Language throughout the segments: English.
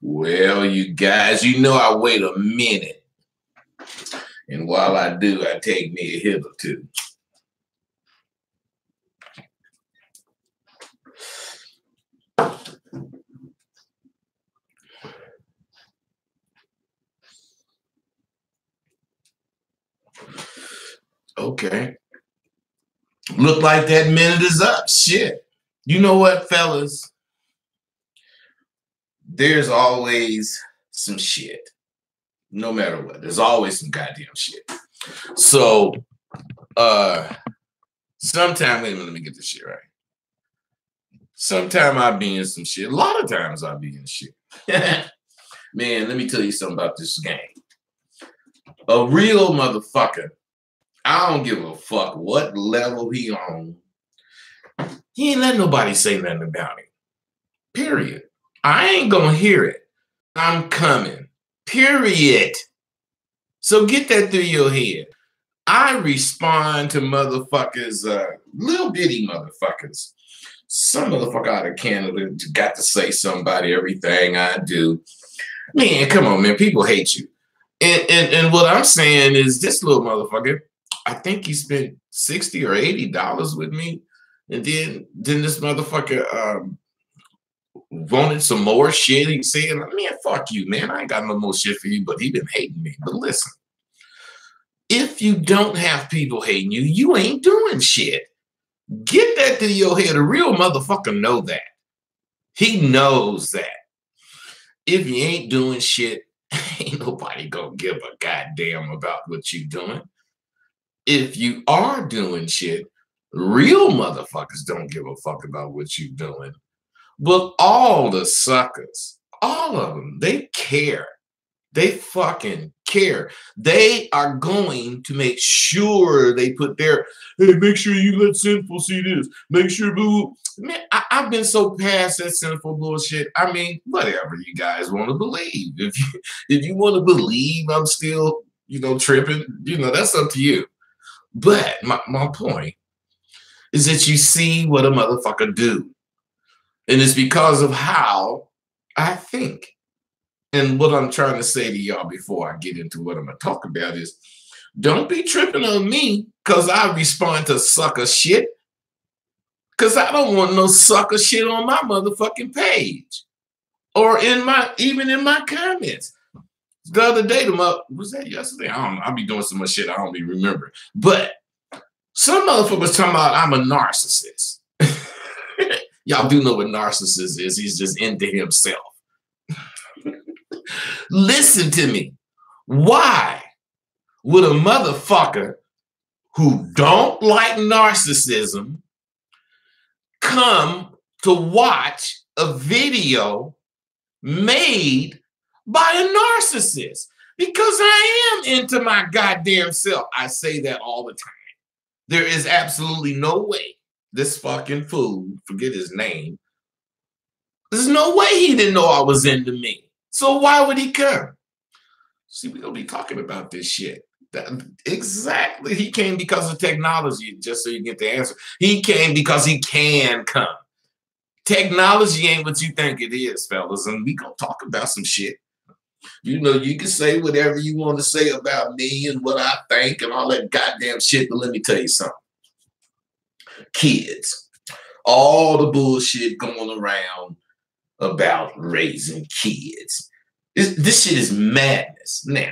Well, you guys, you know I wait a minute. And while I do, I take me a hit or two. Okay. Look like that minute is up. Shit. You know what, fellas? There's always some shit. No matter what. There's always some goddamn shit. So, sometime, wait a minute, let me get this shit right. Sometime I'll be in some shit. A lot of times I'll be in shit. Man, let me tell you something about this game. A real motherfucker, I don't give a fuck what level he on. He ain't let nobody say nothing about him. Period. I ain't gonna hear it. I'm coming. Period. So get that through your head. I respond to motherfuckers, little bitty motherfuckers. Some motherfucker out of Canada got to say somebody everything I do. Man, come on, man. People hate you. And what I'm saying is this little motherfucker, I think he spent $60 or $80 with me. And then this motherfucker wanted some more shit. He said, man, fuck you, man. I ain't got no more shit for you, but he been hating me. But listen, if you don't have people hating you, you ain't doing shit. Get that to your head. A real motherfucker know that. He knows that. If you ain't doing shit, ain't nobody gonna give a goddamn about what you doing. If you are doing shit, real motherfuckers don't give a fuck about what you doing. But all the suckers, all of them, they care. They fucking care. They are going to make sure they put their, hey, make sure you let sinful see this. Make sure, boo. Man, I've been so past that sinful bullshit. I mean, whatever you guys want to believe. If you want to believe I'm still, tripping, that's up to you. But my point is that you see what a motherfucker do. And it's because of how I think. And what I'm trying to say to y'all before I get into what I'm going to talk about is don't be tripping on me because I respond to sucker shit. Because I don't want no sucker shit on my motherfucking page or even in my comments. The other day, was that yesterday? I don't know. I'll be doing so much shit I don't be remembering. But some motherfuckers talking about I'm a narcissist. Y'all do know what narcissist is. He's just into himself. Listen to me. Why would a motherfucker who don't like narcissism come to watch a video made by a narcissist? Because I am into my goddamn self. I say that all the time. There is absolutely no way this fucking fool, forget his name, there's no way he didn't know I was into me. So why would he come? See, we're going to be talking about this shit. Exactly. He came because of technology, just so you get the answer. He came because he can come. Technology ain't what you think it is, fellas, and we going to talk about some shit. You can say whatever you want to say about me and what I think and all that goddamn shit, but let me tell you something. Kids, all the bullshit going around about raising kids. This shit is madness. Now,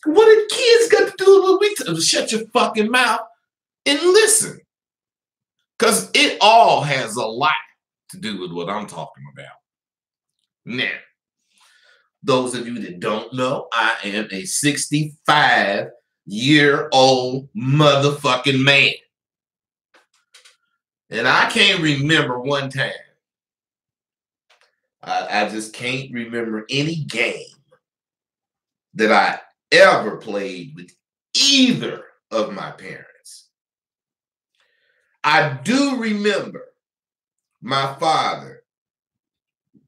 what did kids got to do with shut your fucking mouth and listen? Because it all has a lot to do with what I'm talking about. Now, those of you that don't know, I am a 65-year-old motherfucking man. And I can't remember one time. I just can't remember any game that I ever played with either of my parents. I do remember my father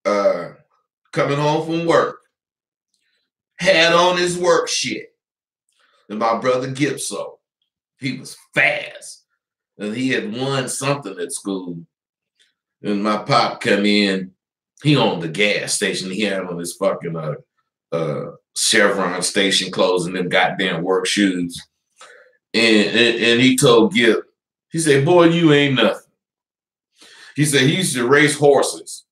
coming home from work, had on his work shit, and my brother Gipso, he was fast, and he had won something at school, and my pop come in He owned the gas station. He had on his fucking Chevron station clothes and them goddamn work shoes. And he told Gip, he said, boy, you ain't nothing. He said he used to race horses.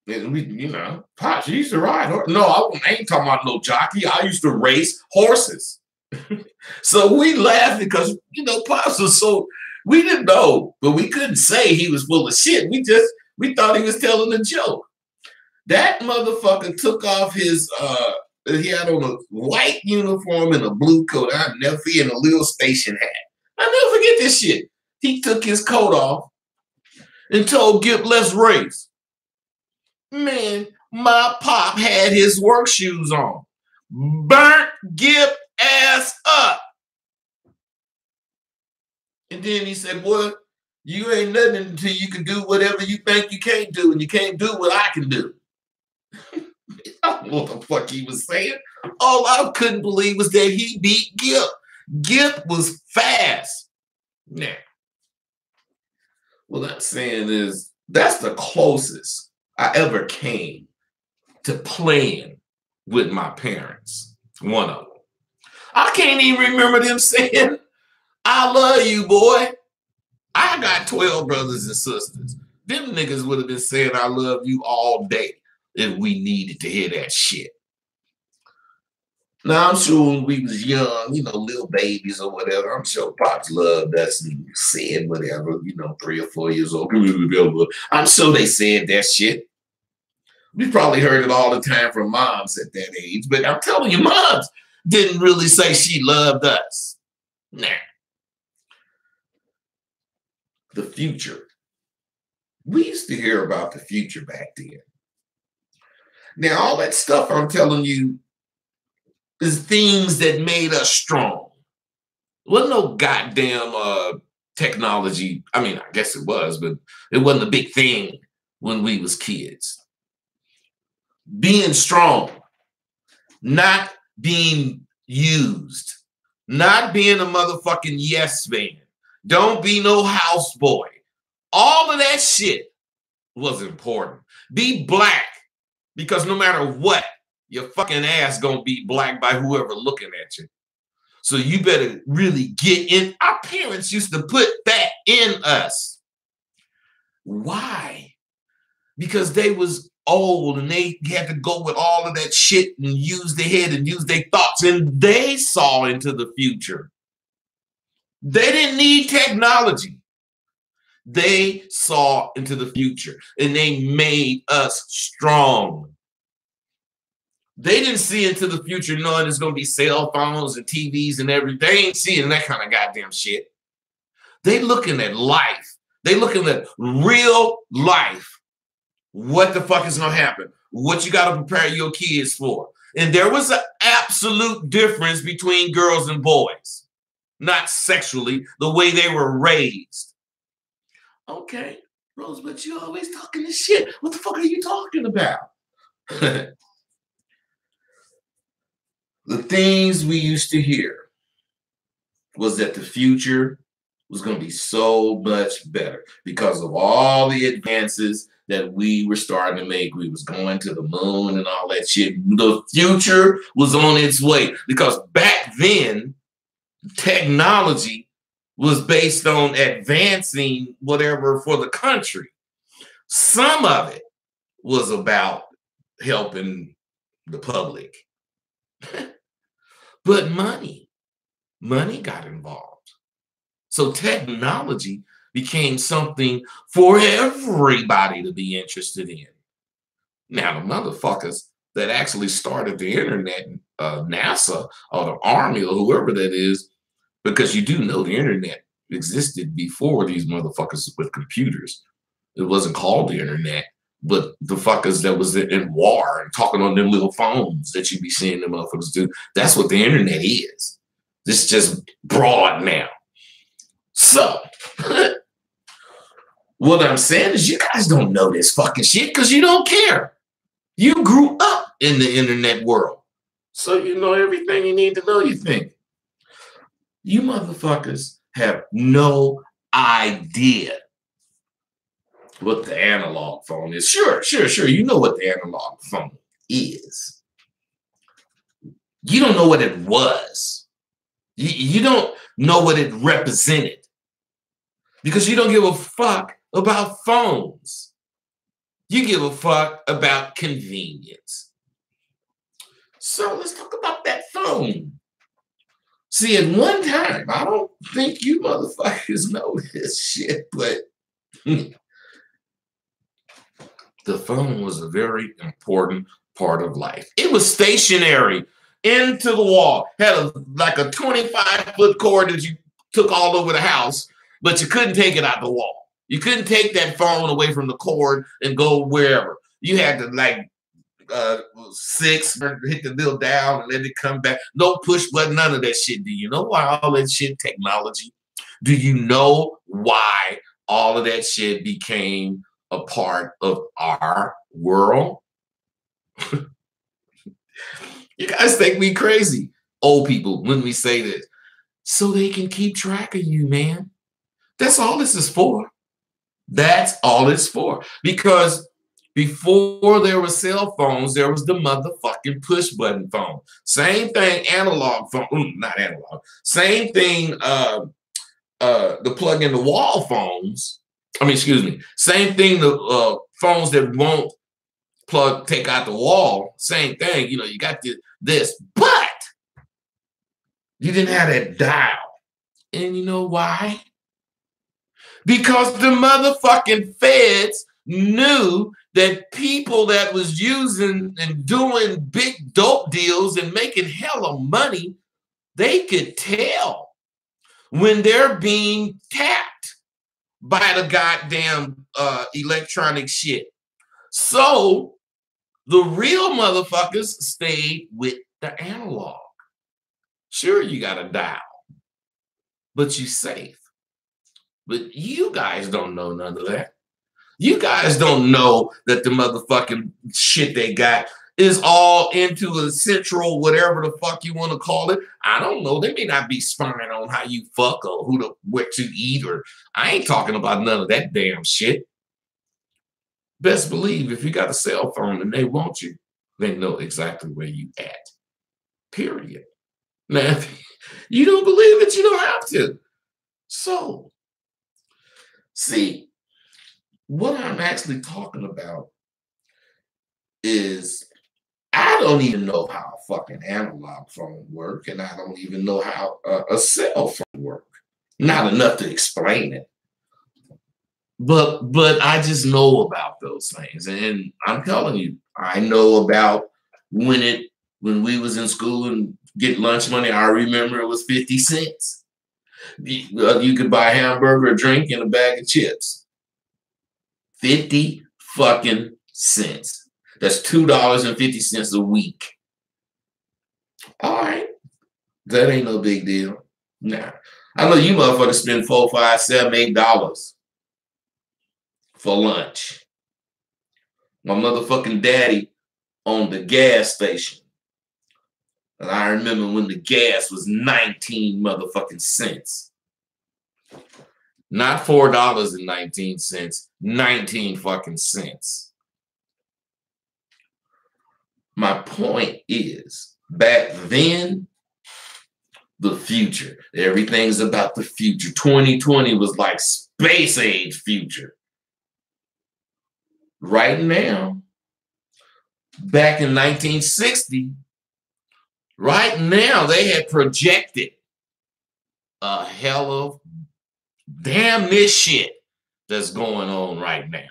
And we, you know, Pops, you used to ride horses. No, I ain't talking about no jockey. I used to race horses. So we laughed because, you know, Pops was so, we didn't know, but we couldn't say he was full of shit. We thought he was telling a joke. That motherfucker took off his, he had on a white uniform and a blue coat. I'll never forget, a little station hat. I'll never forget this shit. He took his coat off and told Gip, let's race. Man, my pop had his work shoes on. Burnt Gip ass up. And then he said, boy, you ain't nothing until you can do whatever you think you can't do, and you can't do what I can do. I don't know what the fuck he was saying. All I couldn't believe was that he beat Gip. Gip was fast. Now, what I'm saying is that's the closest I ever came to playing with my parents. One of them. I can't even remember them saying, I love you, boy. I got 12 brothers and sisters. Them niggas would have been saying I love you all day if we needed to hear that shit. Now, I'm sure when we was young, you know, little babies or whatever, I'm sure Pops loved us and said whatever, you know, 3 or 4 years old. I'm sure they said that shit. We probably heard it all the time from moms at that age, but I'm telling you, moms didn't really say she loved us. Nah. The future. We used to hear about the future back then. Now, all that stuff I'm telling you is things that made us strong. Wasn't no goddamn technology. I mean, I guess it was, but it wasn't a big thing when we was kids. Being strong, not being used, not being a motherfucking yes man. Don't be no houseboy. All of that shit was important. Be black, because no matter what, your fucking ass gonna be black by whoever looking at you. So you better really get in. Our parents used to put that in us. Why? Because they was old and they had to go with all of that shit and use their head and use their thoughts, and they saw into the future. They didn't need technology. They saw into the future and they made us strong. They didn't see into the future knowing there's going to be cell phones and TVs and everything. They ain't seeing that kind of goddamn shit. They looking at life. They looking at real life. What the fuck is going to happen? What you got to prepare your kids for? And there was an absolute difference between girls and boys. Not sexually, the way they were raised. Okay, Rose, but you always talking this shit. What the fuck are you talking about? The things we used to hear was that the future was going to be so much better because of all the advances that we were starting to make. We was going to the moon and all that shit. The future was on its way because back then, technology was based on advancing whatever for the country. Some of it was about helping the public. But money got involved. So technology became something for everybody to be interested in. Now, the motherfuckers that actually started the internet, NASA or the Army or whoever that is, because you do know the internet existed before these motherfuckers with computers. It wasn't called the internet, but the fuckers that was in war and talking on them little phones that you be seeing them motherfuckers do. That's what the internet is. It's just broad now. So, what I'm saying is you guys don't know this fucking shit because you don't care. You grew up in the internet world. So you know everything you need to know, you think. You motherfuckers have no idea what the analog phone is. Sure. You know what the analog phone is. You don't know what it was. You don't know what it represented because you don't give a fuck about phones. You give a fuck about convenience. So let's talk about that phone. See, at one time, I don't think you motherfuckers know this shit, but the phone was a very important part of life. It was stationary into the wall. Had like a 25-foot cord that you took all over the house, but you couldn't take it out the wall. You couldn't take that phone away from the cord and go wherever. You had to like hit the little down and let it come back. No push button, none of that shit. Do you know why all that shit technology? Do you know why all of that shit became a part of our world? You guys think we crazy, old people, when we say this. So they can keep track of you, man. That's all this is for. That's all it's for. Because before there were cell phones, there was the motherfucking push button phone. Same thing, analog phone, not analog. Same thing, the plug in the wall phones. Same thing, the phones that won't take out the wall. Same thing, you got this, but you didn't have that dial. And you know why? Because the motherfucking feds knew that people that was using and doing big dope deals and making hella money, they could tell when they're being tapped by the goddamn electronic shit. So the real motherfuckers stayed with the analog. Sure, you got a dial, but you safe. But you guys don't know none of that. You guys don't know that the motherfucking shit they got is all into a central, whatever the fuck you want to call it. I don't know. They may not be spying on how you fuck or what to eat, or I ain't talking about none of that damn shit. Best believe if you got a cell phone and they want you, they know exactly where you at. Period. Now, if you don't believe it, you don't have to. So, see, what I'm actually talking about is I don't even know how a fucking analog phone works, and I don't even know how a cell phone works. Not enough to explain it. But I just know about those things. And I'm telling you, I know about when we was in school and get lunch money. I remember it was 50 cents. You could buy a hamburger, a drink, and a bag of chips. 50 fucking cents. That's $2.50 a week. All right. That ain't no big deal. Nah. I know you motherfuckers spend $4, $5, $7, $8 for lunch. My motherfucking daddy owned the gas station. And I remember when the gas was 19 motherfucking cents. Not $4.19, 19 fucking cents. My point is, back then, the future. Everything's about the future. 2020 was like space age future. Right now, back in 1960, right now they had projected a hell of damn this shit that's going on right now.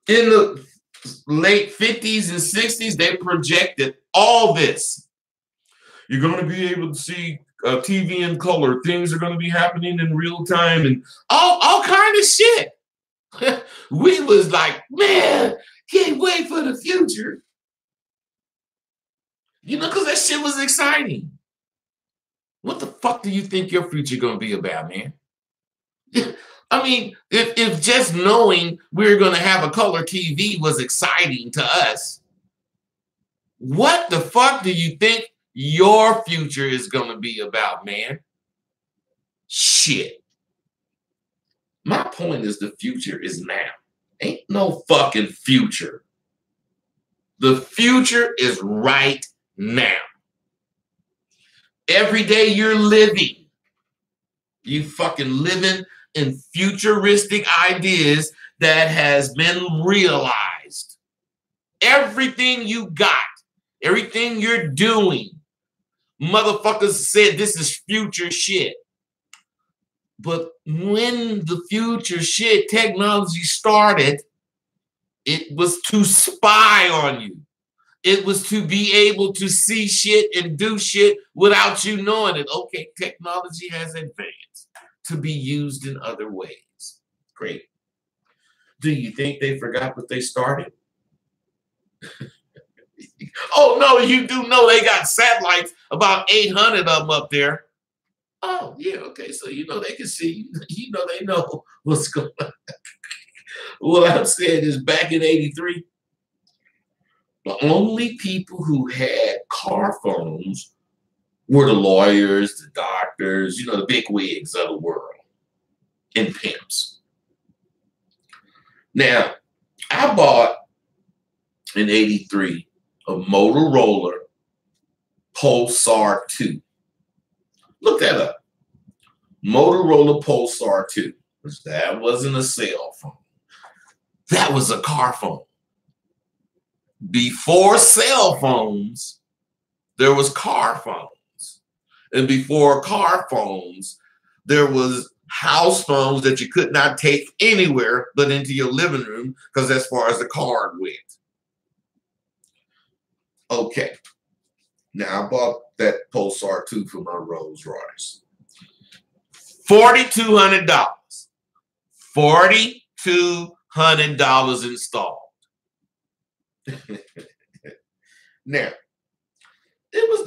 In the late 50s and 60s, they projected all this. You're going to be able to see TV in color. Things are going to be happening in real time and all kind of shit. We was like, man, can't wait for the future. Because that shit was exciting. What the fuck do you think your future going to be about, man? I mean, if just knowing we're going to have a color TV was exciting to us, what the fuck do you think your future is going to be about, man? Shit. My point is the future is now. Ain't no fucking future. The future is right now. Every day you're living, you fucking living in futuristic ideas that has been realized. Everything you got, everything you're doing, motherfuckers said this is future shit. But when the future shit technology started, it was to spy on you. It was to be able to see shit and do shit without you knowing it. Okay, technology has advanced to be used in other ways. Great. Do you think they forgot what they started? Oh, no, you do know they got satellites, about 800 of them up there. Oh, yeah, okay, so you know they can see, you know they know what's going on. What I'm saying is back in 83, the only people who had car phones were the lawyers, the doctors, you know, the big wigs of the world, and pimps. Now, I bought in 83 a Motorola Pulsar 2. Look that up. Motorola Pulsar 2. That wasn't a cell phone. That was a car phone. Before cell phones, there was car phones. And before car phones, there was house phones that you could not take anywhere but into your living room because as far as the card went. Okay. Now I bought that Pulsar 2 for my Rolls Royce. $4,200. $4,200 installed. Now, it was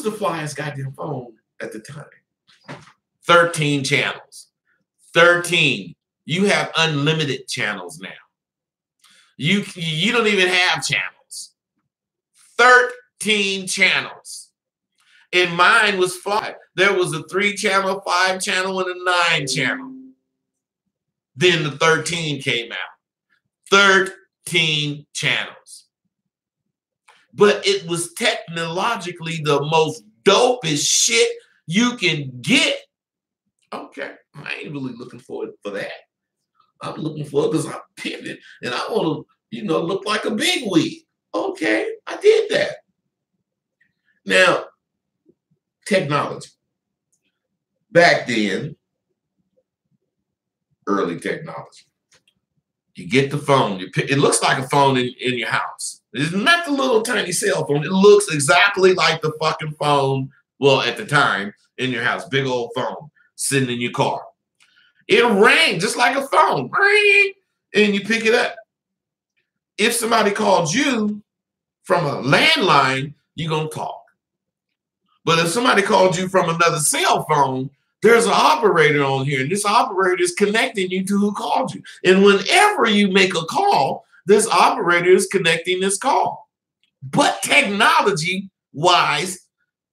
the flyest goddamn phone at the time. 13 channels. 13. You have unlimited channels now. You don't even have channels. 13 channels. And mine was 5. There was a 3-channel, 5-channel, and a 9-channel. Then the 13 came out. 13 channels. But it was technologically the most dopest shit you can get. Okay, I ain't really looking forward for that. I'm looking for it because I'm pivoted and I want to, look like a big wig. Okay, I did that. Now, technology. Back then, early technology. You get the phone. It looks like a phone in your house. It's not the little tiny cell phone. It looks exactly like the fucking phone, well, at the time, in your house. Big old phone sitting in your car. It rang just like a phone. Ring, and you pick it up. If somebody called you from a landline, you're going to talk. But if somebody called you from another cell phone, there's an operator on here, and this operator is connecting you to who called you. And whenever you make a call, this operator is connecting this call. But technology-wise,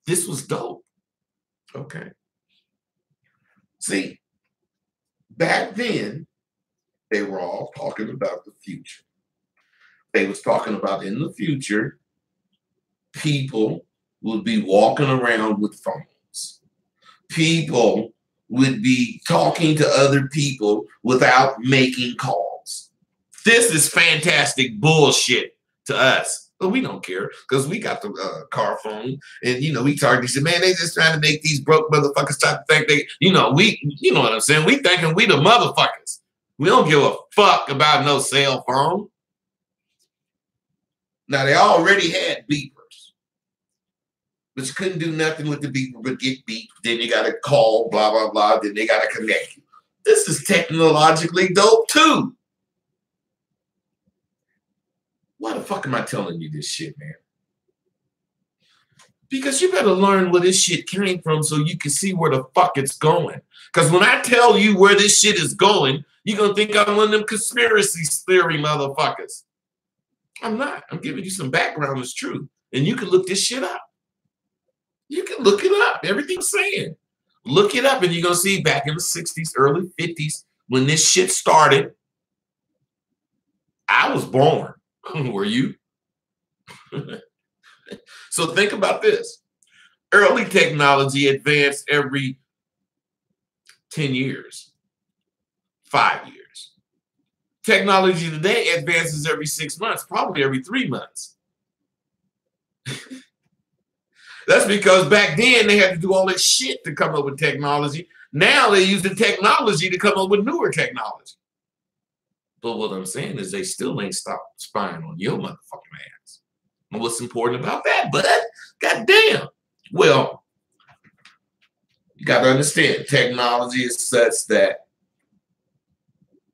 this was dope. Okay. See, back then, they were all talking about the future. They was talking about in the future, people would be walking around with phones. People would be talking to other people without making calls. This is fantastic bullshit to us. But we don't care because we got the car phone and, we target. He said, man, they just trying to make these broke motherfuckers start to think they, you know what I'm saying? We thinking we the motherfuckers. We don't give a fuck about no cell phone. Now, they already had beepers. But you couldn't do nothing with the beeper but get beeped. Then you got to call, blah, blah, blah. Then they got to connect you. This is technologically dope, too. Why the fuck am I telling you this shit, man? Because you better learn where this shit came from so you can see where the fuck it's going. Because when I tell you where this shit is going, you're going to think I'm one of them conspiracy theory motherfuckers. I'm not. I'm giving you some background that's true. And you can look this shit up. You can look it up. Everything I'm saying. Look it up and you're going to see back in the 60s, early 50s, when this shit started, I was born. Were you? So think about this. Early technology advanced every 10 years, 5 years. Technology today advances every 6 months, probably every 3 months. That's because back then they had to do all this shit to come up with technology. Now they use the technology to come up with newer technology. But what I'm saying is they still ain't stopped spying on your motherfucking ass. And what's important about that, bud? Goddamn. Well, you got to understand, technology is such that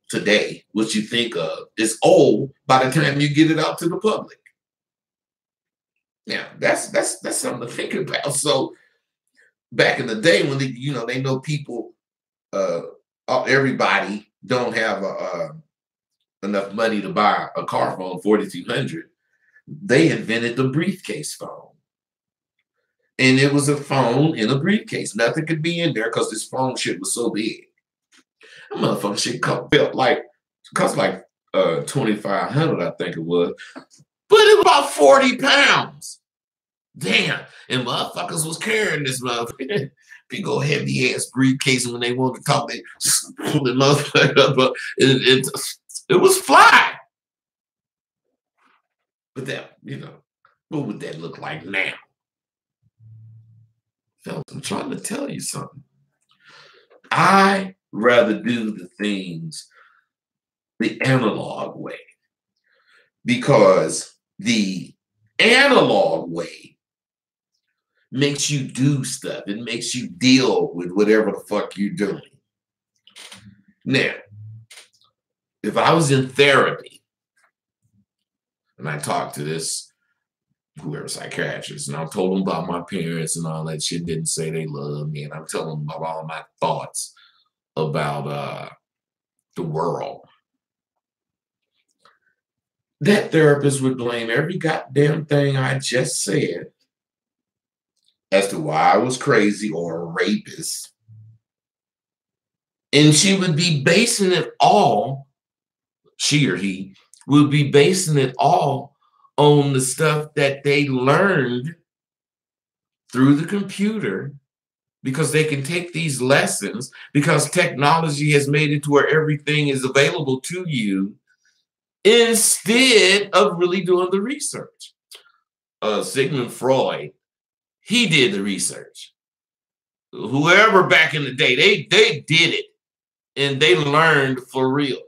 today, what you think of is old by the time you get it out to the public. Now, that's something to think about. So back in the day when they know people, everybody don't have enough money to buy a car phone, 4200, they invented the briefcase phone. And it was a phone in a briefcase. Nothing could be in there because this phone shit was so big. That motherfucking shit cost like $2,500, I think it was. But it was about 40 pounds. Damn. And motherfuckers was carrying this motherfucker. Big old heavy ass briefcase, and when they wanted to talk, they pull the motherfucker up. But it was fly. But that, what would that look like now? Fellas, I'm trying to tell you something. I rather do the things the analog way, because the analog way makes you do stuff. It makes you deal with whatever the fuck you're doing. Now, if I was in therapy and I talked to this whoever psychiatrist, and I told them about my parents and all that shit, didn't say they love me, and I'm telling them about all my thoughts about the world, that therapist would blame every goddamn thing I just said as to why I was crazy or a rapist. And she would be basing it all, she or he would be basing it all on the stuff that they learned through the computer, because they can take these lessons, because technology has made it to where everything is available to you, instead of really doing the research. Sigmund Freud, he did the research. Whoever back in the day, they did it, and they learned for real.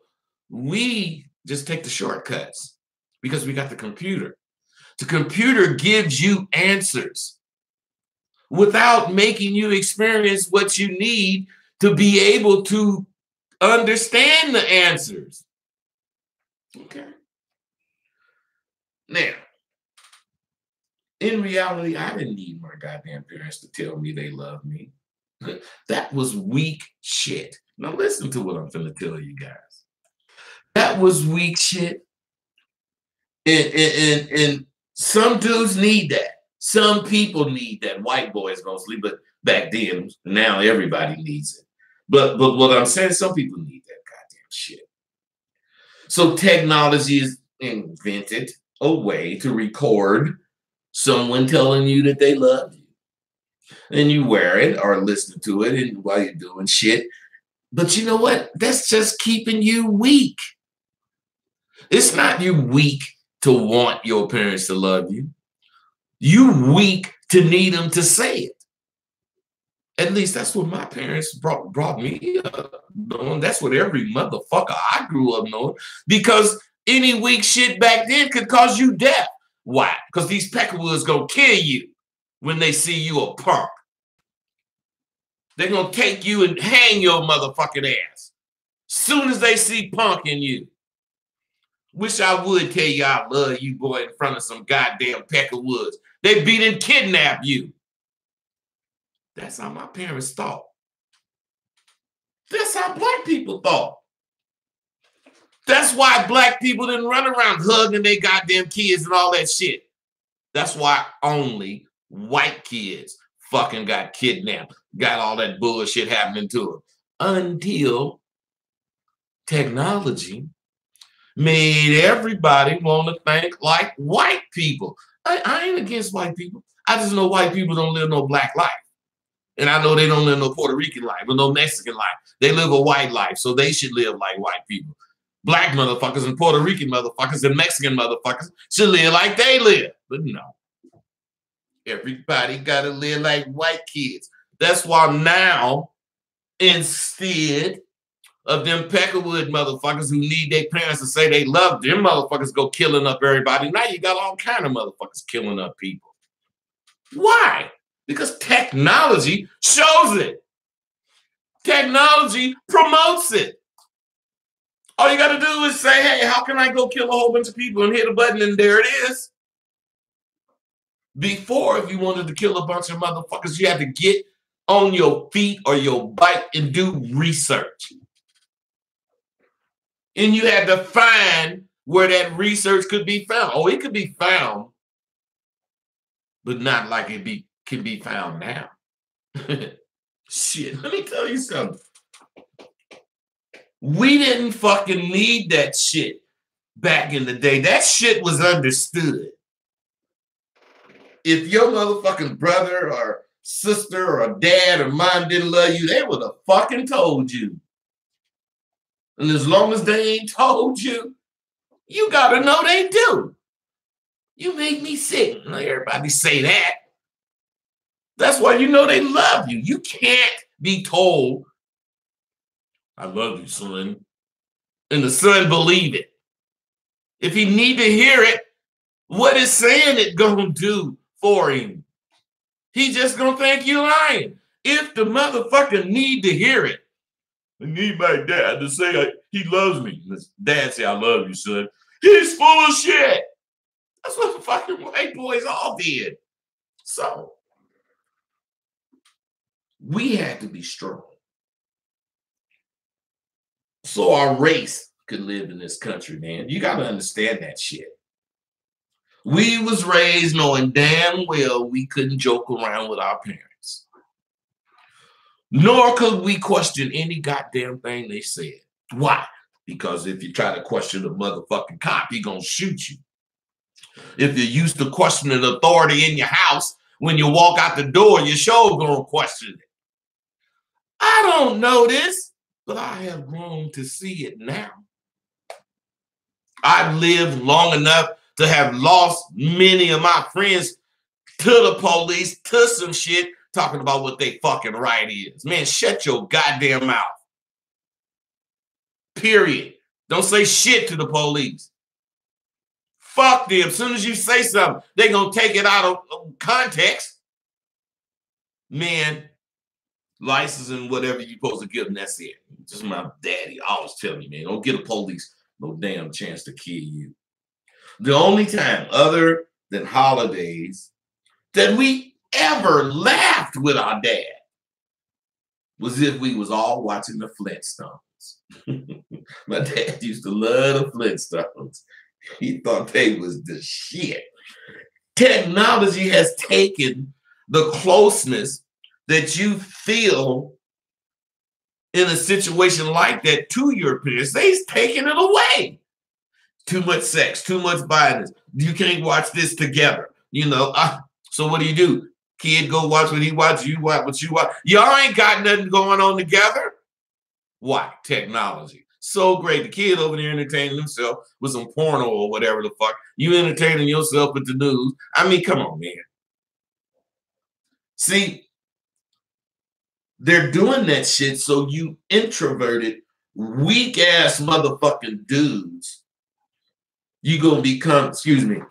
We just take the shortcuts because we got the computer. The computer gives you answers without making you experience what you need to be able to understand the answers. Okay. Now, in reality, I didn't need my goddamn parents to tell me they love me. That was weak shit. Now listen to what I'm going to tell you guys. That was weak shit. And some dudes need that. Some people need that. White boys mostly, but back then, now everybody needs it. But what I'm saying, some people need that goddamn shit. So technology is invented a way to record someone telling you that they love you. And you wear it or listen to it and while you're doing shit. But you know what? That's just keeping you weak. It's not you weak to want your parents to love you. You weak to need them to say it. At least that's what my parents brought me up knowing. That's what every motherfucker I grew up knowing. Because any weak shit back then could cause you death. Why? Because these peckerwoods gonna kill you when they see you a punk. They're gonna take you and hang your motherfucking ass soon as they see punk in you. Wish I would tell you I love you, boy, in front of some goddamn peckerwoods. They beat and kidnap you. That's how my parents thought. That's how black people thought. That's why black people didn't run around hugging their goddamn kids and all that shit. That's why only white kids fucking got kidnapped, got all that bullshit happening to them. Until technology made everybody want to think like white people. I ain't against white people. I just know white people don't live no black life. And I know they don't live no Puerto Rican life or no Mexican life. They live a white life, so they should live like white people. Black motherfuckers and Puerto Rican motherfuckers and Mexican motherfuckers should live like they live. But no. Everybody got to live like white kids. That's why now, instead of them Peckerwood motherfuckers who need their parents to say they love them, motherfuckers go killing up everybody. Now you got all kind of motherfuckers killing up people. Why? Because technology shows it. Technology promotes it. All you got to do is say, hey, how can I go kill a whole bunch of people, and hit a button and there it is. Before, if you wanted to kill a bunch of motherfuckers, you had to get on your feet or your bike and do research. And you had to find where that research could be found. Oh, it could be found, but not like it can be found now. Shit, let me tell you something. We didn't fucking need that shit back in the day. That shit was understood. If your motherfucking brother or sister or dad or mom didn't love you, they would have fucking told you. And as long as they ain't told you, you gotta know they do. You make me sick. Everybody say that. That's why you know they love you. You can't be told, I love you, son, and the son believe it. If he need to hear it, what is saying it gonna do for him? He just gonna think you lying. If the motherfucker need to hear it, I need my dad to say he loves me. His dad say, I love you, son. He's full of shit. That's what the fucking white boys all did. So we had to be strong, so our race could live in this country, man. You got to understand that shit. We was raised knowing damn well we couldn't joke around with our parents. Nor could we question any goddamn thing they said. Why? Because if you try to question a motherfucking cop, he gonna shoot you. If you're used to questioning authority in your house, when you walk out the door, you're sure gonna question it. I don't know this, but I have grown to see it now. I've lived long enough to have lost many of my friends to the police, to some shit, talking about what they fucking right is. Man, shut your goddamn mouth. Period. Don't say shit to the police. Fuck them. As soon as you say something, they're going to take it out of context. Man, license and whatever you're supposed to give them, that's it. Just my daddy always tell me, man, don't get a police no damn chance to kill you. The only time other than holidays that we ever laughed with our dad was if we was all watching the Flintstones. My dad used to love the Flintstones. He thought they was the shit. Technology has taken the closeness that you feel in a situation like that to your parents. They've taken it away. Too much sex, too much violence. You can't watch this together. You know, so what do? Kid go watch what he watch, you watch what you watch. Y'all ain't got nothing going on together. Why? Technology. So great. The kid over there entertaining himself with some porno or whatever the fuck. You entertaining yourself with the news. I mean, come on, man. See, they're doing that shit so you introverted, weak-ass motherfucking dudes, you gonna become, excuse me.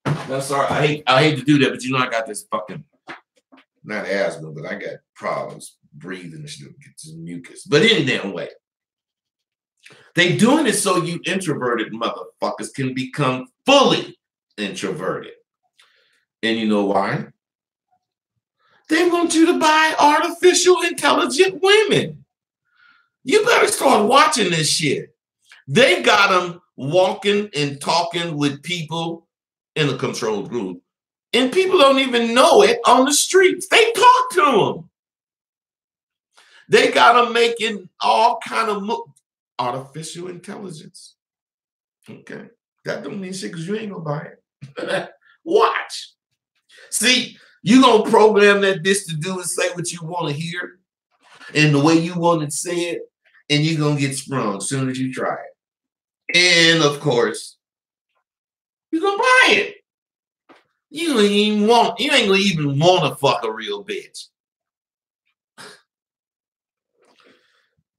I'm sorry, I hate to do that, but you know I got this fucking, not asthma, but I got problems breathing and shit, get some mucus. But any damn way. They doing it so you introverted motherfuckers can become fully introverted. And you know why? They want you to buy artificial intelligent women. You better start watching this shit. They got them walking and talking with people in a controlled group And people don't even know it on the streets. They talk to them. They got them making all kind of artificial intelligence. Okay. That don't mean shit because you ain't gonna buy it. Watch. See, you gonna program that bitch to do and say what you want to hear and the way you want to say it, and you're gonna get sprung as soon as you try it. And of course, you're gonna buy it. You ain't gonna even want to fuck a real bitch.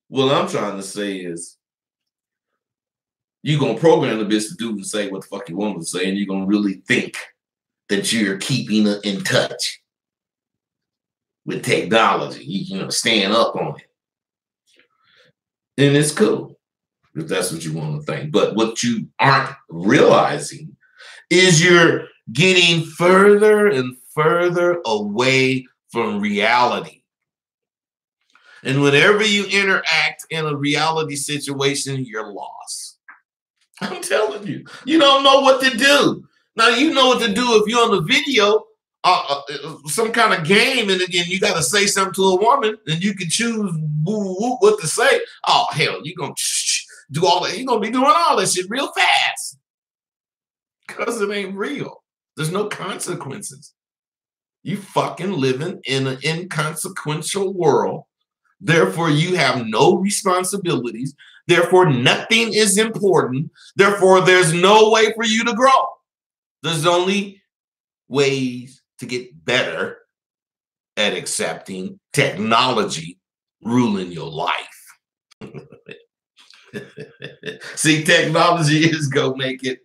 What I'm trying to say is, you're gonna program the bitch to do and say what the fuck you want to say, and you're gonna really think that you're keeping it in touch with technology. You know, stand up on it. And it's cool if that's what you want to think. But what you aren't realizing is you're getting further and further away from reality. And whenever you interact in a reality situation, you're lost. I'm telling you, you don't know what to do. Now, you know what to do if you're on the video, some kind of game, and again, you got to say something to a woman, and you can choose what to say. Oh, hell, you're going to do all that. You're going to be doing all that shit real fast because it ain't real. There's no consequences. You fucking living in an inconsequential world. Therefore, you have no responsibilities. Therefore, nothing is important. Therefore, there's no way for you to grow. There's only ways to get better at accepting technology ruling your life. See, technology is going to make it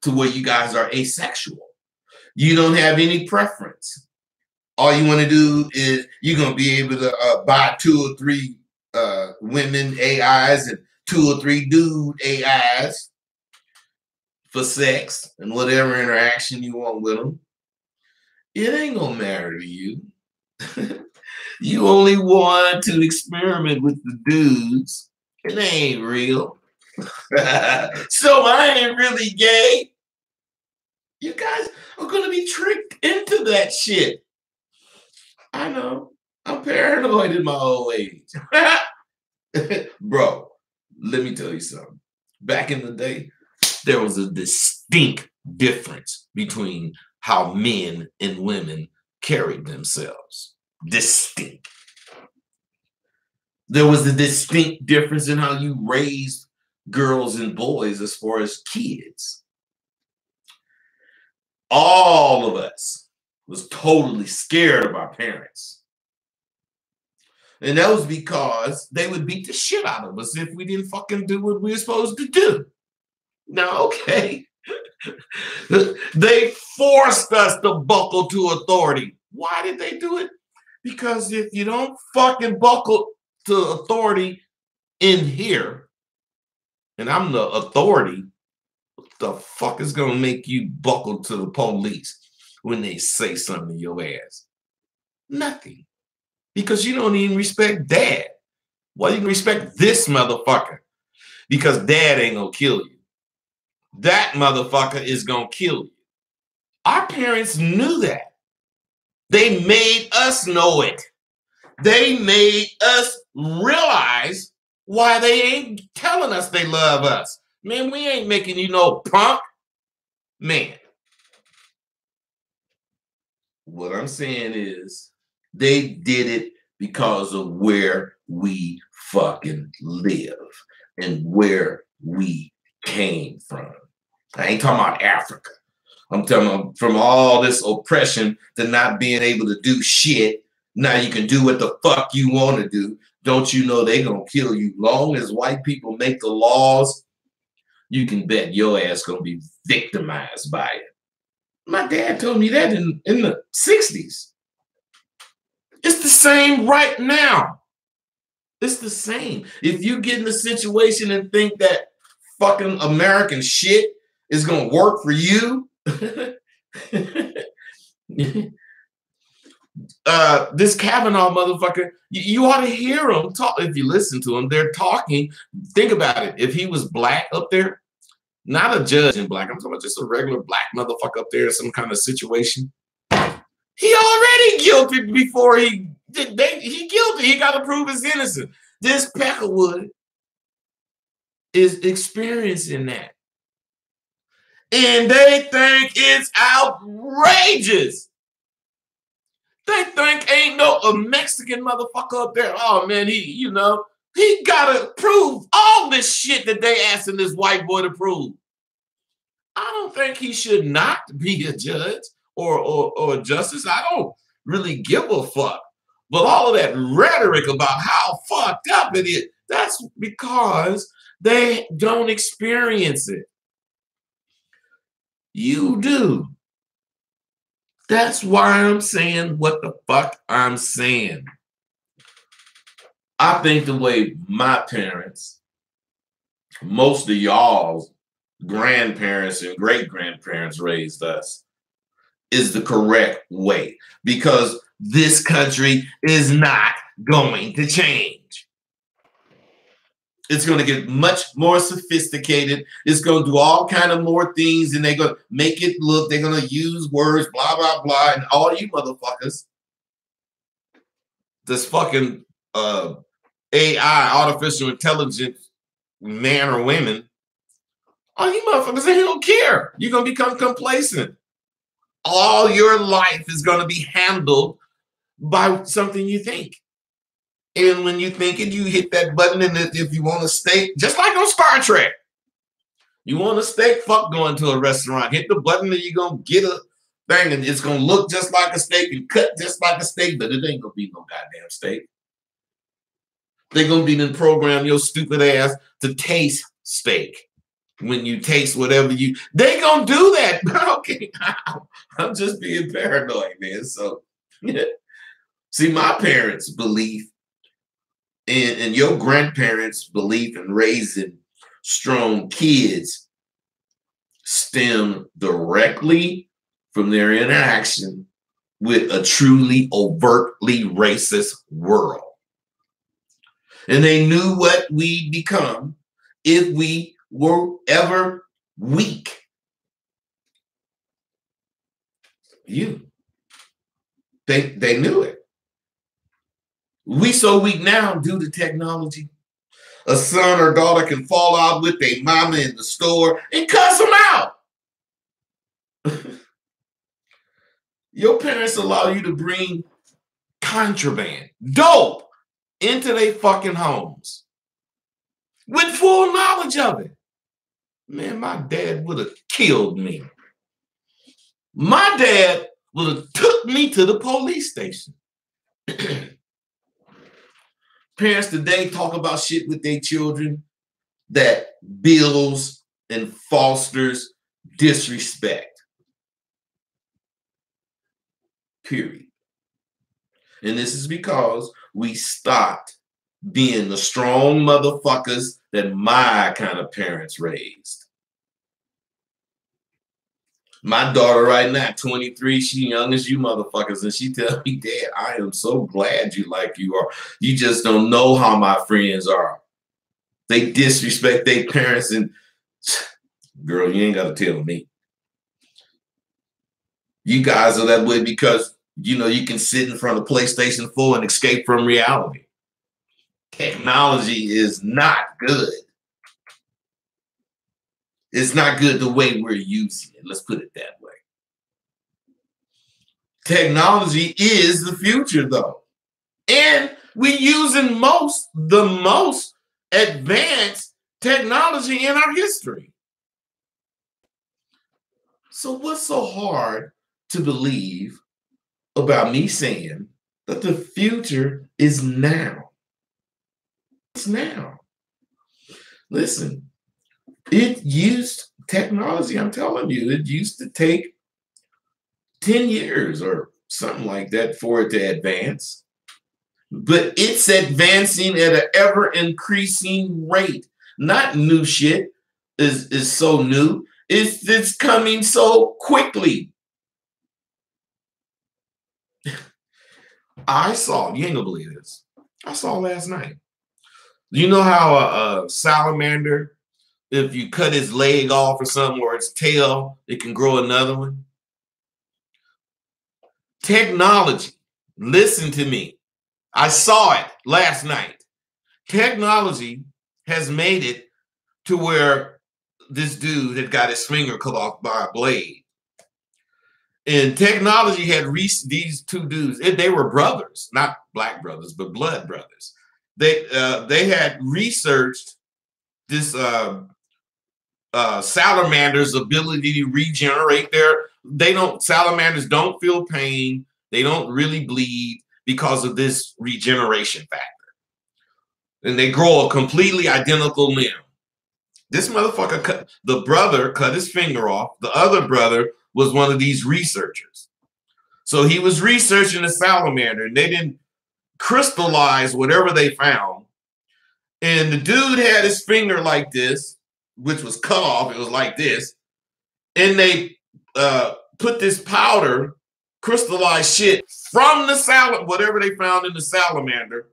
to where you guys are asexual. You don't have any preference. All you want to do is you're going to be able to buy 2 or 3 women AIs and 2 or 3 dude AIs for sex and whatever interaction you want with them. It ain't going to matter to you. You only want to experiment with the dudes. It ain't real. So I ain't really gay. You guys are going to be tricked into that shit. I know. I'm paranoid in my old age. Bro, let me tell you something. Back in the day, there was a distinct difference between how men and women carried themselves. Distinct. There was a distinct difference in how you raised girls and boys as far as kids. All of us was totally scared of our parents. And that was because they would beat the shit out of us if we didn't fucking do what we were supposed to do. Now, okay. They forced us to buckle to authority. Why did they do it? Because if you don't fucking buckle to authority in here, and I'm the authority, what the fuck is going to make you buckle to the police when they say something to your ass? Nothing. Because you don't even respect dad. Well, you can respect this motherfucker because dad ain't going to kill you. That motherfucker is going to kill you. Our parents knew that. They made us know it. They made us realize why they ain't telling us they love us. Man, we ain't making you no punk. Man. What I'm saying is they did it because of where we fucking live and where we came from. I ain't talking about Africa. I'm talking about from all this oppression to not being able to do shit. Now you can do what the fuck you want to do. Don't you know they gonna kill you? Long as white people make the laws, you can bet your ass gonna be victimized by it. My dad told me that in the 60s. It's the same right now. It's the same. If you get in a situation and think that fucking American shit is gonna work for you, this Kavanaugh motherfucker, you ought to hear him talk. If you listen to him, they're talking. Think about it. If he was black up there, Not a judge in black. I'm talking about just a regular black motherfucker up there in some kind of situation. He already guilty before he guilty. He got to prove his innocence. This Peckerwood is experiencing that. And they think it's outrageous. They think ain't no a Mexican motherfucker up there. Oh man, he gotta prove all this shit that they asking this white boy to prove. I don't think he should not be a judge or a justice. I don't really give a fuck. But all of that rhetoric about how fucked up it is, that's because they don't experience it. You do. That's why I'm saying what the fuck I'm saying. I think the way my parents, most of y'all's grandparents and great-grandparents raised us is the correct way, because this country is not going to change. It's going to get much more sophisticated. It's going to do all kind of more things, and they're going to make it look, they're going to use words, blah, blah, blah, and all you motherfuckers, this fucking AI, artificial intelligence, man or women, all you motherfuckers, they don't care. You're going to become complacent. All your life is going to be handled by something you think. And when you think it, you hit that button, and if you want a steak, just like on Star Trek, you want a steak, fuck going to a restaurant. Hit the button and you're going to get a thing, and it's going to look just like a steak and cut just like a steak, but it ain't going to be no goddamn steak. They're going to be then program your stupid ass to taste steak. When you taste whatever they gonna do that. Okay, I'm just being paranoid, man. So, yeah. See, my parents' belief and your grandparents' belief in raising strong kids stem directly from their interaction with a truly overtly racist world. And they knew what we'd become if we were ever weak. They knew it. We so weak now due to technology. A son or daughter can fall out with their mama in the store and cuss them out. Your parents allow you to bring contraband, dope, into their fucking homes with full knowledge of it. Man, my dad would have killed me. My dad would have took me to the police station. Parents today talk about shit with their children that builds and fosters disrespect. Period. And this is because we stopped being the strong motherfuckers that my kind of parents raised. My daughter right now, 23, she young as you motherfuckers, and she tells me, Dad, I am so glad you like you are. You just don't know how my friends are. They disrespect their parents, and girl, you ain't got to tell me. You guys are that way because, you know, you can sit in front of PlayStation 4 and escape from reality. Technology is not good. It's not good the way we're using it. Let's put it that way. Technology is the future, though. And we're using the most advanced technology in our history. So what's so hard to believe about me saying that the future is now? It's now. Listen, it used technology, I'm telling you, it used to take 10 years or something like that for it to advance. But it's advancing at an ever-increasing rate. Not new shit is so new. It's coming so quickly. I saw, you ain't gonna believe this, I saw last night. You know how a salamander if you cut his leg off or something, or its tail, it can grow another one. Technology, listen to me. I saw it last night. Technology has made it to where this dude had got his finger cut off by a blade. And technology had reached these two dudes. They were brothers, not black brothers, but blood brothers. They had researched this salamander's ability to regenerate. Salamanders don't feel pain. They don't really bleed because of this regeneration factor. And they grow a completely identical limb. This motherfucker, the brother cut his finger off. The other brother was one of these researchers. So he was researching the salamander, and they didn't crystallize whatever they found. And the dude had his finger like this, which was cut off. It was like this. And they put this powder, crystallized shit from the whatever they found in the salamander.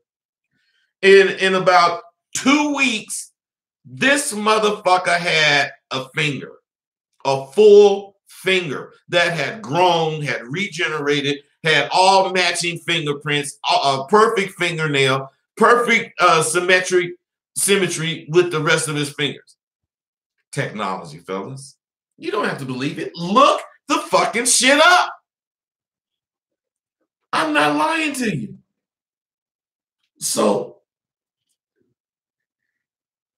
And in about 2 weeks, this motherfucker had a finger, a full finger that had grown, had regenerated, had all matching fingerprints, a perfect fingernail, perfect symmetry with the rest of his fingers. Technology, fellas. You don't have to believe it. Look the fucking shit up. I'm not lying to you. So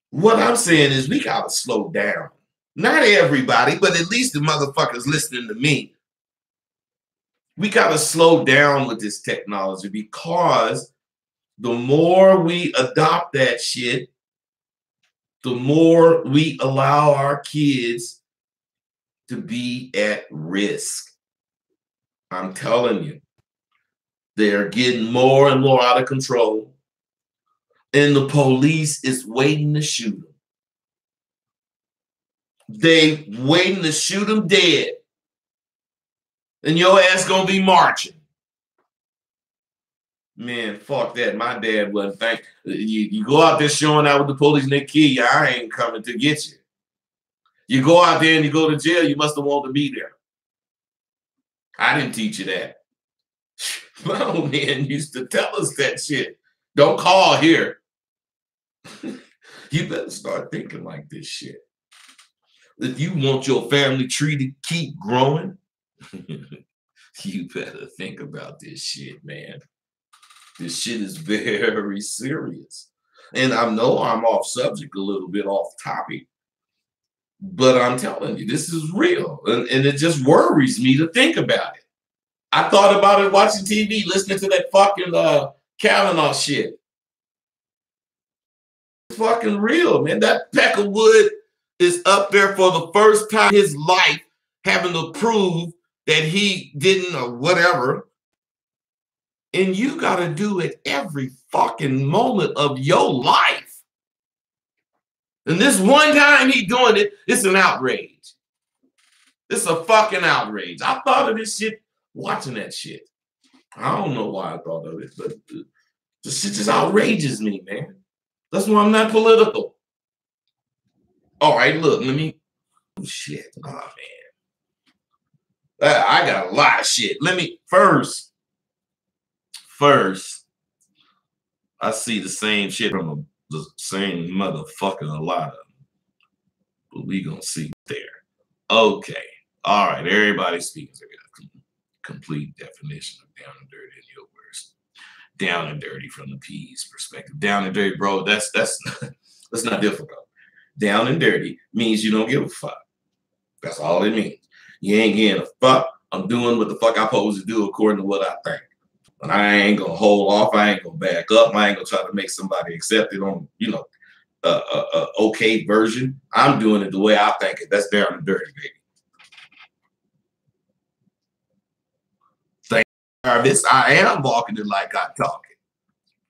what I'm saying is we gotta slow down. Not everybody, but at least the motherfuckers listening to me. We gotta slow down with this technology, because the more we adopt that shit, the more we allow our kids to be at risk. I'm telling you, they're getting more and more out of control, and the police is waiting to shoot them. They waiting to shoot them dead, and your ass gonna be marching. Man, fuck that. My dad wasn't you go out there showing out with the police and they kill you, I ain't coming to get you. You go out there and you go to jail, you must have wanted to be there. I didn't teach you that. My old man used to tell us that shit. Don't call here. You better start thinking like this shit. If you want your family tree to keep growing, you better think about this shit, man. This shit is very serious. And I know I'm off subject a little bit, off topic, but I'm telling you, this is real. And it just worries me to think about it. I thought about it watching TV, listening to that fucking Kavanaugh shit. It's fucking real, man. That peck of wood is up there for the first time in his life, having to prove that he didn't or whatever. And you got to do it every fucking moment of your life. And this one time he doing it, it's an outrage. It's a fucking outrage. I thought of this shit watching that shit. I don't know why I thought of it, but the shit just outrages me, man. That's why I'm not political. All right, look, oh, shit. Oh, man. I got a lot of shit. First, I see the same shit from the same motherfucker, a lot of them. But we gonna see there. Okay. All right. Everybody speaks. I got a complete definition of down and dirty in your words. Down and dirty from the P's perspective. Down and dirty, bro. That's not difficult. Down and dirty means you don't give a fuck. That's all it means. You ain't getting a fuck. I'm doing what the fuck I'm supposed to do according to what I think. And I ain't gonna hold off. I ain't gonna back up. I ain't gonna try to make somebody accept it on, okay version. I'm doing it the way I think it. That's down and dirty, baby. Thank you, Jarvis. I am walking it like I talk it.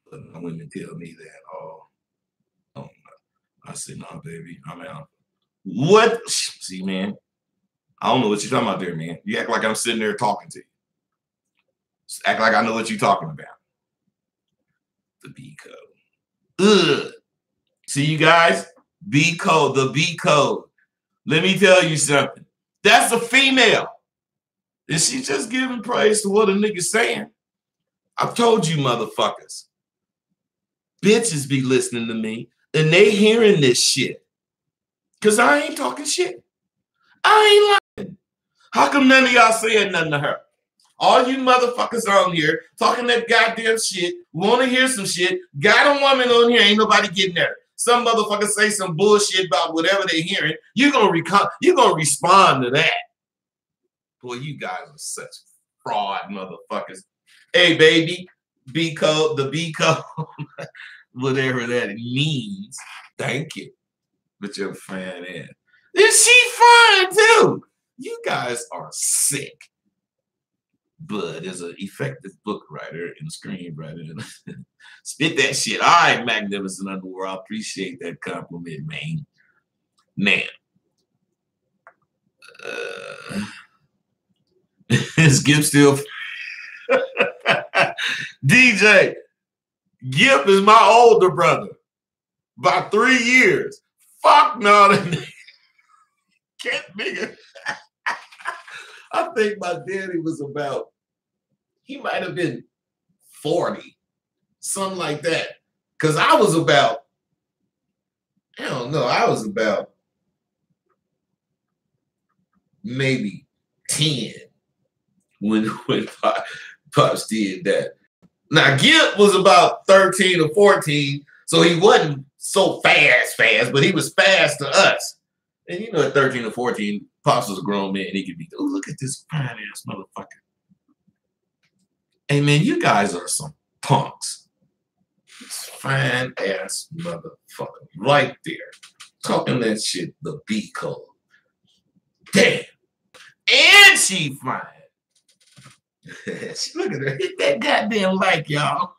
But women tell me that. Oh no. I said, no, baby, I'm out. What? See, man, I don't know what you're talking about there, man. You act like I'm sitting there talking to you. Just act like I know what you're talking about. The B code. Ugh. See, you guys, B code, the B code. Let me tell you something. That's a female. Is she just giving praise to what a nigga's saying? I've told you motherfuckers. Bitches be listening to me and they hearing this shit. Cause I ain't talking shit. I ain't lying. How come none of y'all saying nothing to her? All you motherfuckers on here talking that goddamn shit, want to hear some shit, got a woman on here, ain't nobody getting there. Some motherfuckers say some bullshit about whatever they're hearing. You're gonna respond to that. Boy, you guys are such fraud motherfuckers. Hey, baby, B code, the B code, whatever that means. Thank you. But you're fine ass. Is she fine too? You guys are sick. Bud is an effective book writer and screenwriter. Spit that shit. All right, Magnificent Underworld. I appreciate that compliment, man. Now, is Gibb still? DJ, Gibb is my older brother by 3 years. Fuck no, can't nigga. I think my daddy was about, he might have been 40, something like that. Because I was about, I don't know, I was about maybe 10 when Pops did that. Now, Gibb was about 13 or 14, so he wasn't so fast, but he was fast to us. And you know, at 13 or 14, Pops was a grown man. He could be, oh, look at this fine ass motherfucker. Hey, man, you guys are some punks. This fine ass motherfucker right there. Talking that shit, the B code. Damn. And she fine. Look at her. Hit that goddamn like, y'all.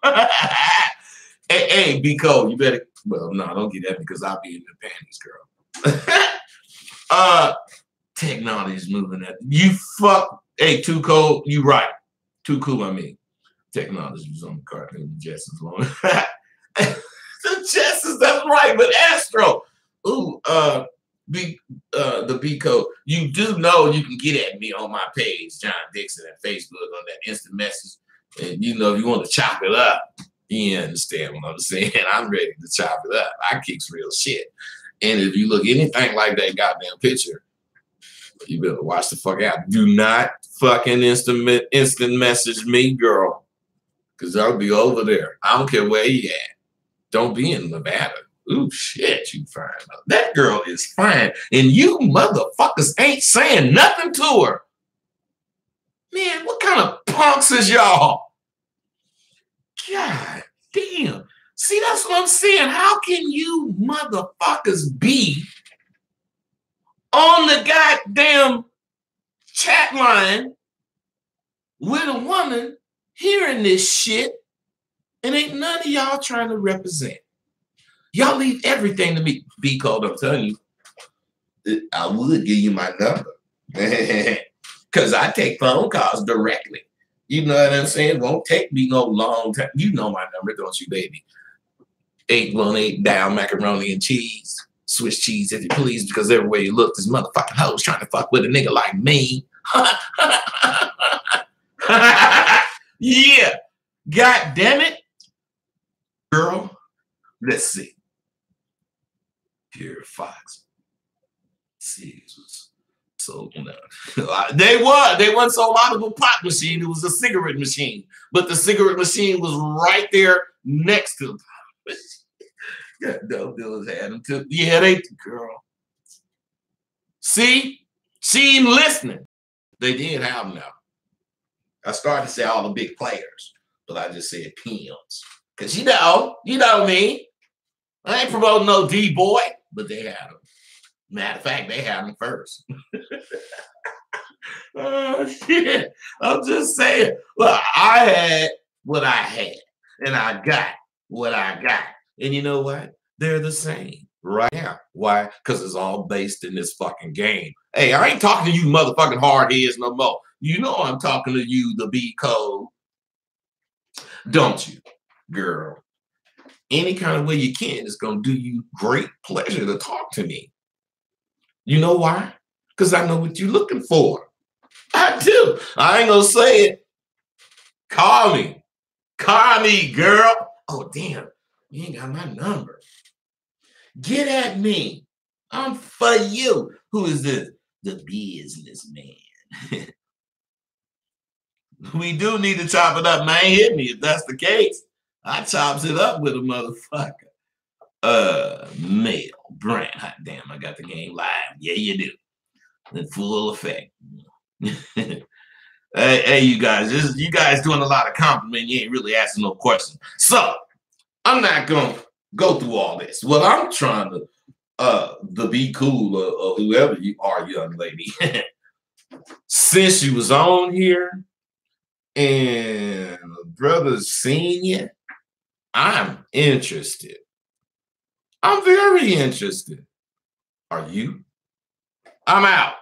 Hey, B code, you better, well, no, don't get that because I'll be in the panties, girl. Technology's moving at you. Fuck. Hey, Too Cold. You right. Too Cool. I mean, technology's on the cartoon. The Jetsons long. The Jetsons. That's right. But Astro. Ooh. The B code. You do know you can get at me on my page, John Dixon, at Facebook on that instant message. And you know, if you want to chop it up, you understand what I'm saying. I'm ready to chop it up. I kicks real shit. And if you look anything like that goddamn picture, you better watch the fuck out. Do not fucking instant message me, girl. Because I'll be over there. I don't care where you at. Don't be in Nevada. Ooh, shit, you fine. That girl is fine. And you motherfuckers ain't saying nothing to her. Man, what kind of punks is y'all? God damn. See, that's what I'm saying. How can you motherfuckers be on the goddamn chat line with a woman hearing this shit and ain't none of y'all trying to represent? Y'all leave everything to me. B code, I'm telling you. I would give you my number. Because I take phone calls directly. You know what I'm saying? Won't take me no long time. You know my number, don't you, baby? 818 down macaroni and cheese. Swiss cheese, if you please, because everywhere you look, this motherfucking hoe's trying to fuck with a nigga like me. Yeah. God damn it. Girl, let's see. Pure Fox. See, it was so they weren't sold out of a pop machine. It was a cigarette machine, but the cigarette machine was right there next to the pop machine. Yeah, those dudes had them too. Yeah, they girl. See, she ain't listening. They did have them now. I started to say all the big players, but I just said pimps. Cause you know me. I ain't promoting no D-boy, but they had them. Matter of fact, they had them first. Oh shit! I'm just saying. Well, I had what I had, and I got what I got. And you know what? They're the same right now. Why? Because it's all based in this fucking game. Hey, I ain't talking to you motherfucking hard heads no more. You know I'm talking to you, the B code. Don't you, girl? any kind of way you can. It's going to do you great pleasure to talk to me. You know why? Because I know what you're looking for. I do. I ain't going to say it. Call me. Call me, girl. Oh, damn. You ain't got my number. Get at me. I'm for you. Who is this? The businessman. We do need to chop it up, man. Hit me if that's the case. I chops it up with a motherfucker. Male brand. Hot damn, I got the game live. Yeah, you do. In full effect. Hey, you guys, you guys doing a lot of compliment. You ain't really asking no questions. So I'm not gonna go through all this. What I'm trying to be cool or whoever you are, young lady. Since you was on here and brother's seen you, I'm interested. I'm very interested. Are you? I'm out.